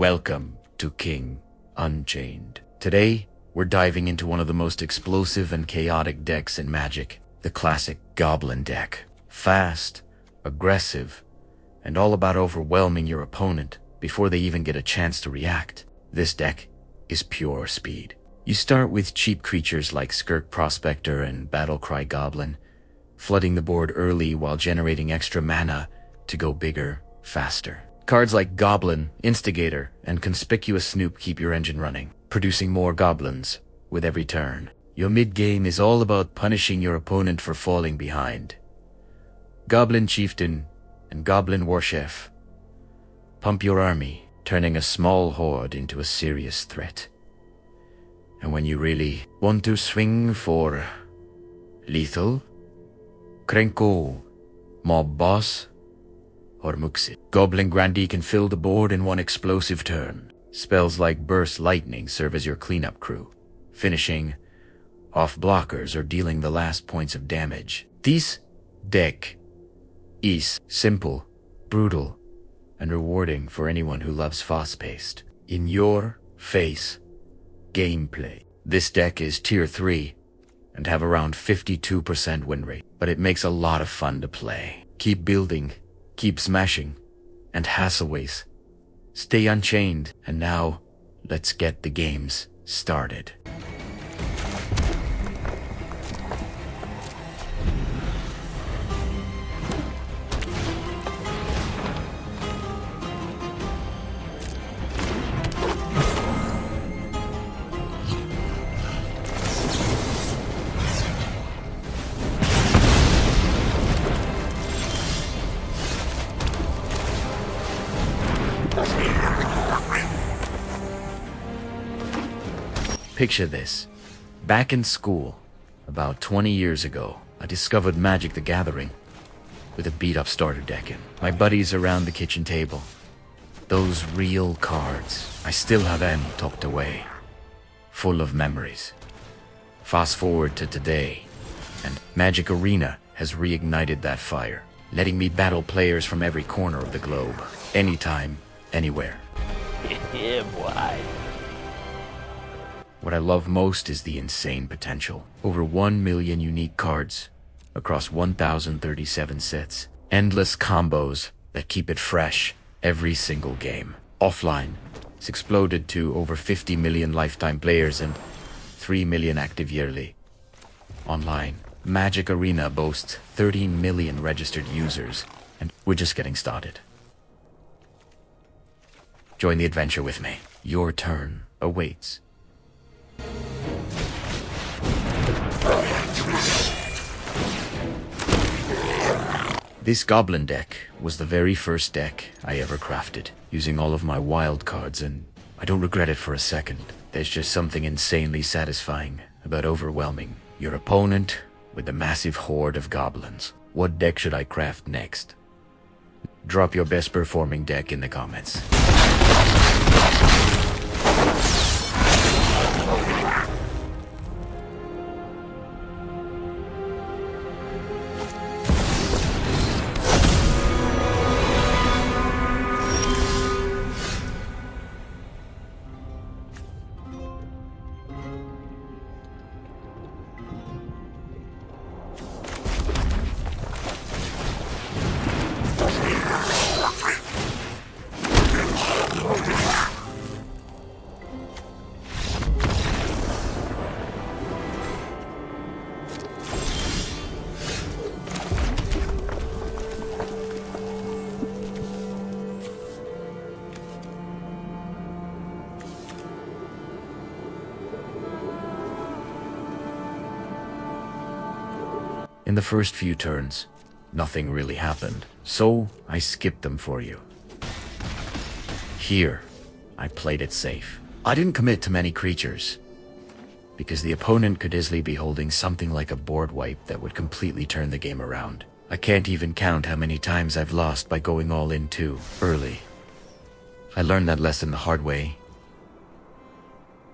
Welcome to King Unchained. Today, we're diving into one of the most explosive and chaotic decks in Magic, the classic Goblin deck. Fast, aggressive, and all about overwhelming your opponent before they even get a chance to react. This deck is pure speed. You start with cheap creatures like Skirk Prospector and Battle Cry Goblin, flooding the board early while generating extra mana to go bigger, faster. Cards like Goblin Instigator and Conspicuous Snoop keep your engine running, producing more goblins with every turn. Your mid-game is all about punishing your opponent for falling behind. Goblin Chieftain and Goblin Warchief pump your army, turning a small horde into a serious threat. And when you really want to swing for lethal, Krenko, Mob Boss, or Muxus, Goblin Grandee can fill the board in one explosive turn. Spells like Burst Lightning serve as your cleanup crew, finishing off blockers or dealing the last points of damage. This deck is simple, brutal, and rewarding for anyone who loves fast-paced, in-your-face gameplay. This deck is Tier 3 and have around 52% win rate, but it makes a lot of fun to play. Keep building, keep smashing, and hassleways. Stay unchained, and now, let's get the games started. Picture this. Back in school, about 20 years ago, I discovered Magic the Gathering with a beat-up starter deck in. My buddies around the kitchen table. Those real cards. I still have them tucked away, full of memories. Fast forward to today, and Magic Arena has reignited that fire, letting me battle players from every corner of the globe, anytime, anywhere. Yeah, boy. What I love most is the insane potential. Over 1 million unique cards across 1,037 sets. Endless combos that keep it fresh every single game. Offline, it's exploded to over 50 million lifetime players and 3 million active yearly. Online, Magic Arena boasts 13 million registered users, and we're just getting started. Join the adventure with me. Your turn awaits. This Goblin deck was the very first deck I ever crafted, using all of my wild cards, and I don't regret it for a second. There's just something insanely satisfying about overwhelming your opponent with a massive horde of goblins. What deck should I craft next? Drop your best performing deck in the comments. In the first few turns, nothing really happened, so I skipped them for you. Here, I played it safe. I didn't commit to many creatures, because the opponent could easily be holding something like a board wipe that would completely turn the game around. I can't even count how many times I've lost by going all in too early. I learned that lesson the hard way,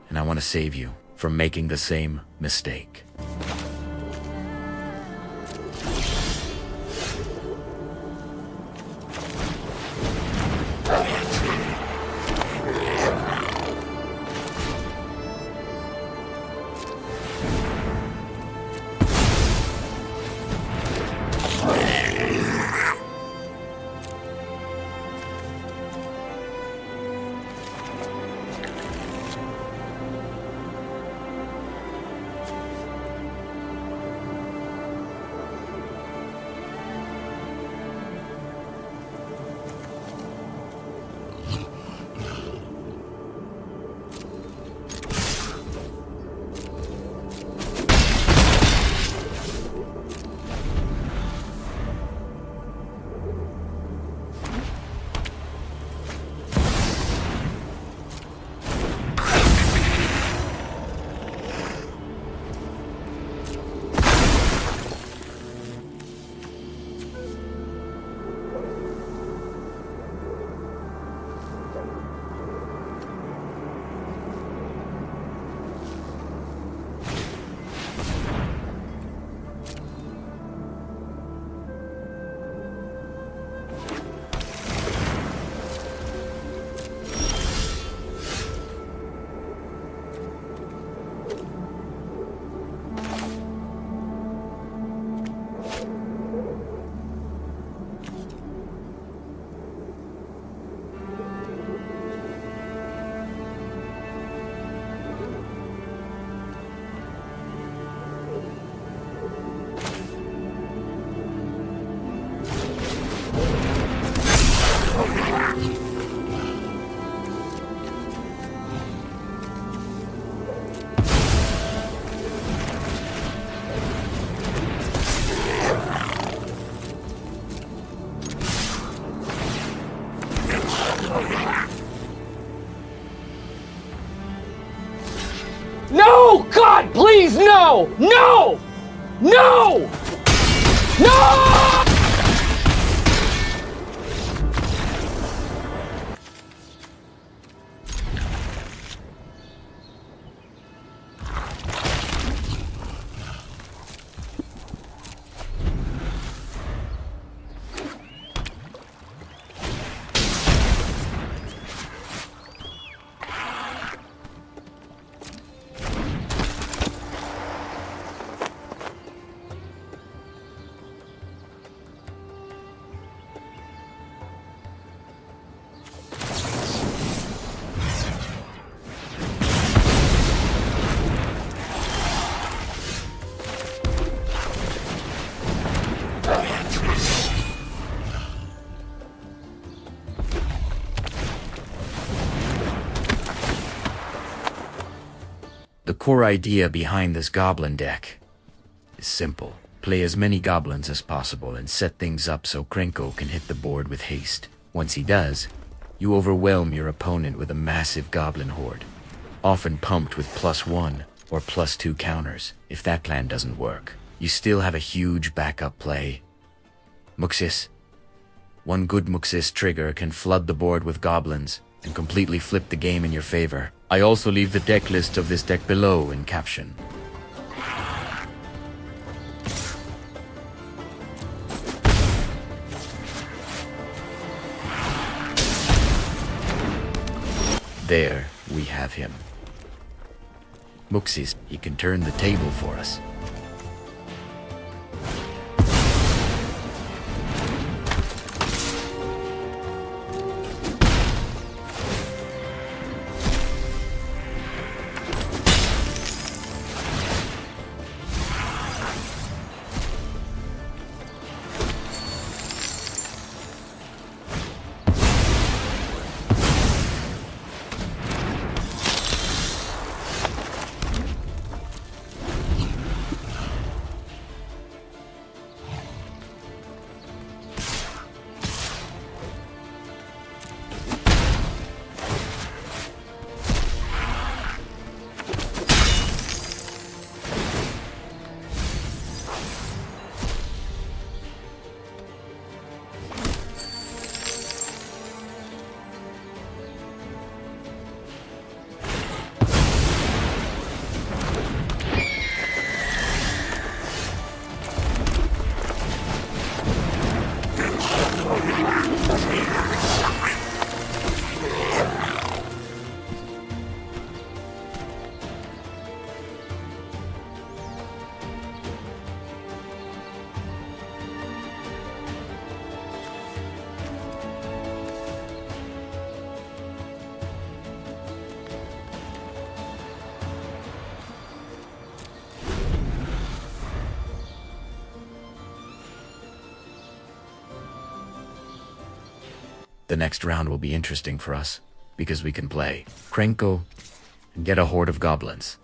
and I want to save you from making the same mistake. No! God, please, no! No! No! No! The core idea behind this goblin deck is simple. Play as many goblins as possible and set things up so Krenko can hit the board with haste. Once he does, you overwhelm your opponent with a massive goblin horde, often pumped with +1 or +2 counters. If that plan doesn't work, you still have a huge backup play. Muxus. One good Muxus trigger can flood the board with goblins and completely flip the game in your favor. I also leave the deck list of this deck below in caption. There we have him. Muxus, he can turn the table for us. The next round will be interesting for us, because we can play Krenko and get a horde of goblins.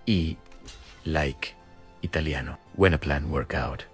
E like Italiano. When a plan work out.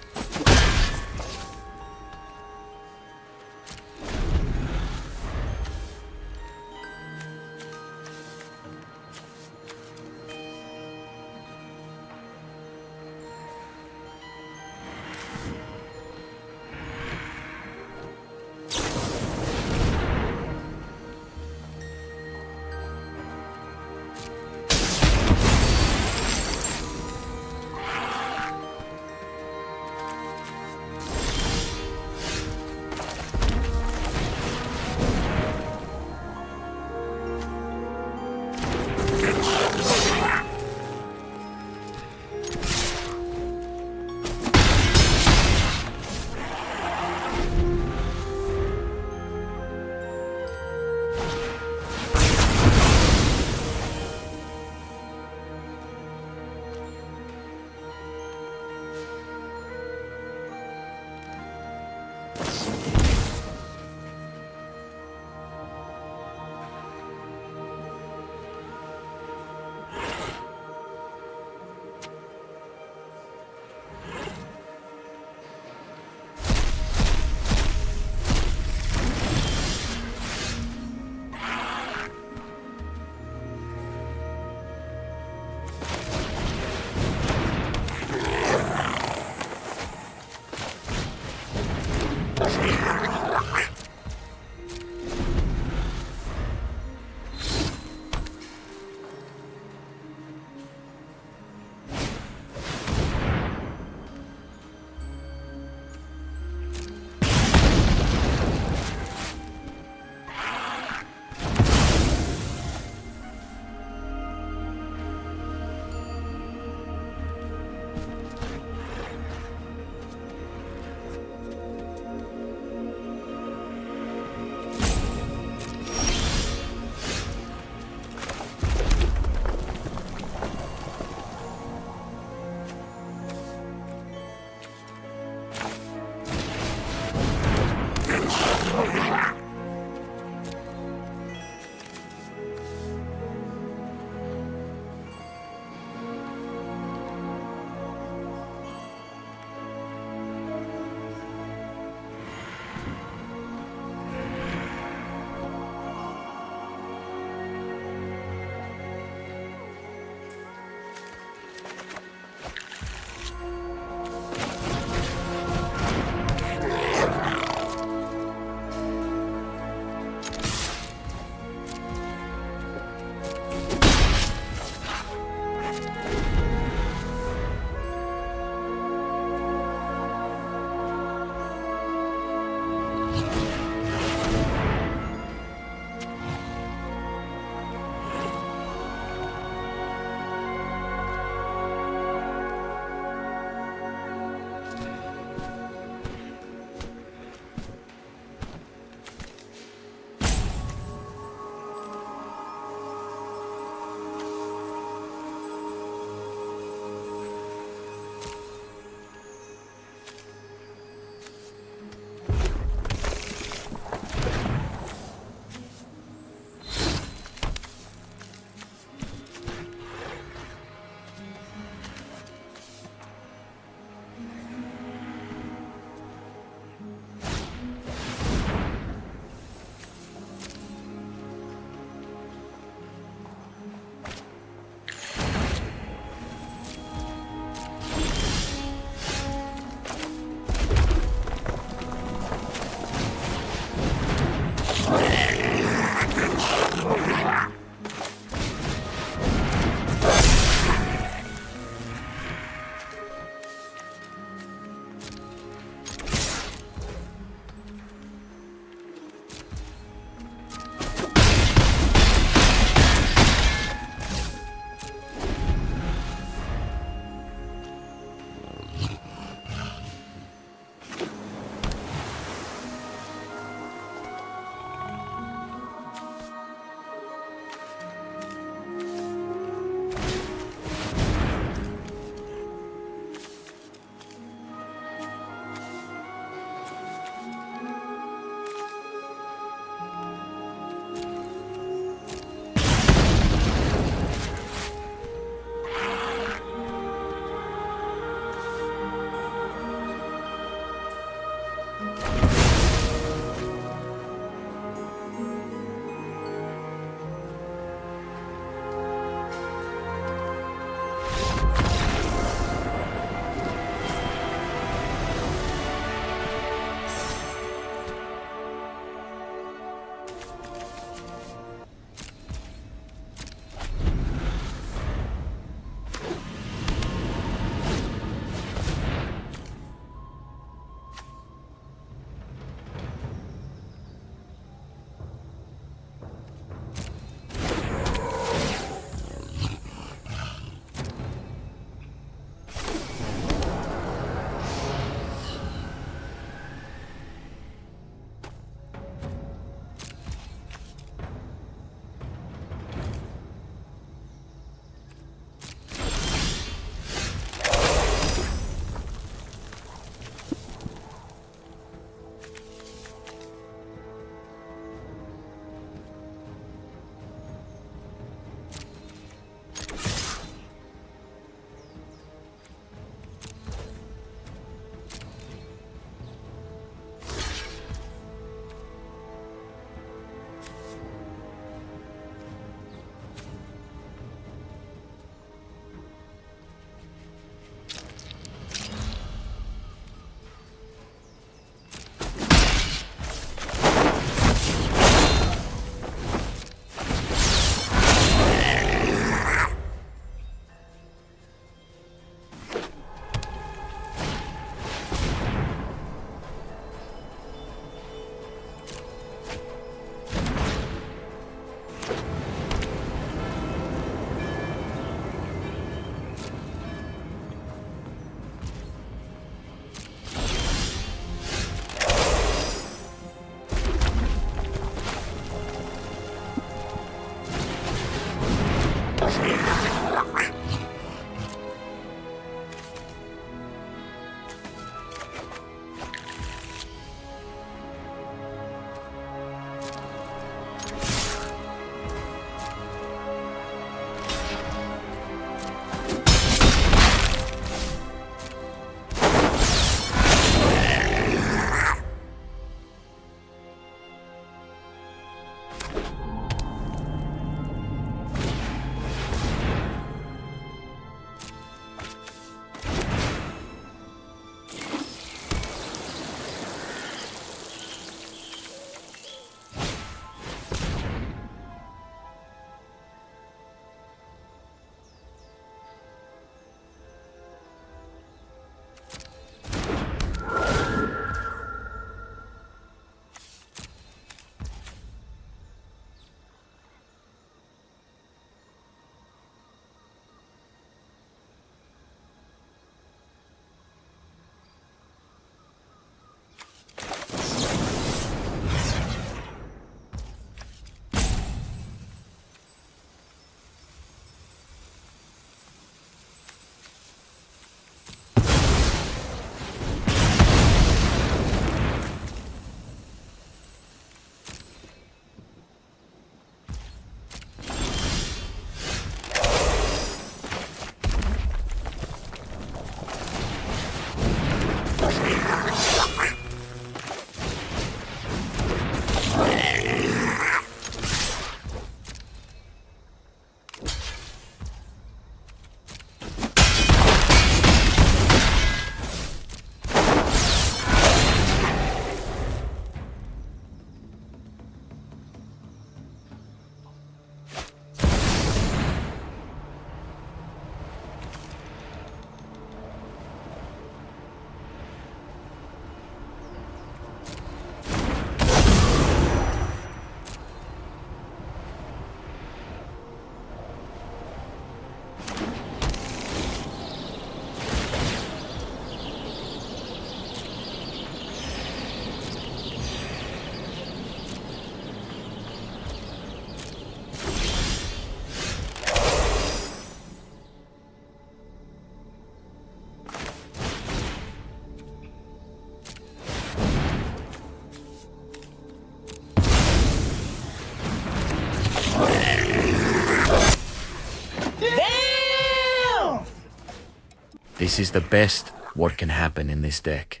This is the best what can happen in this deck.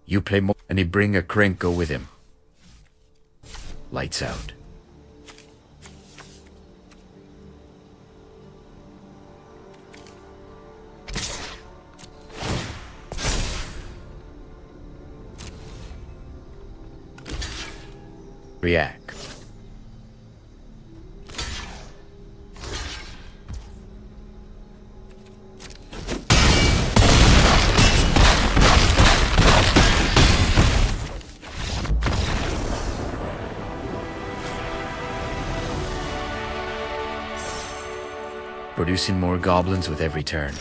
You play more and he bring a Krenko with him. Lights out. React. Producing more goblins with every turn.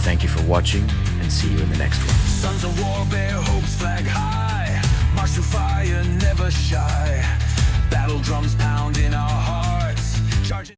Thank you for watching, and see you in the next one. Sons of war bear hopes flag high, march through fire, never shy. Battle drums pound in our hearts. Charging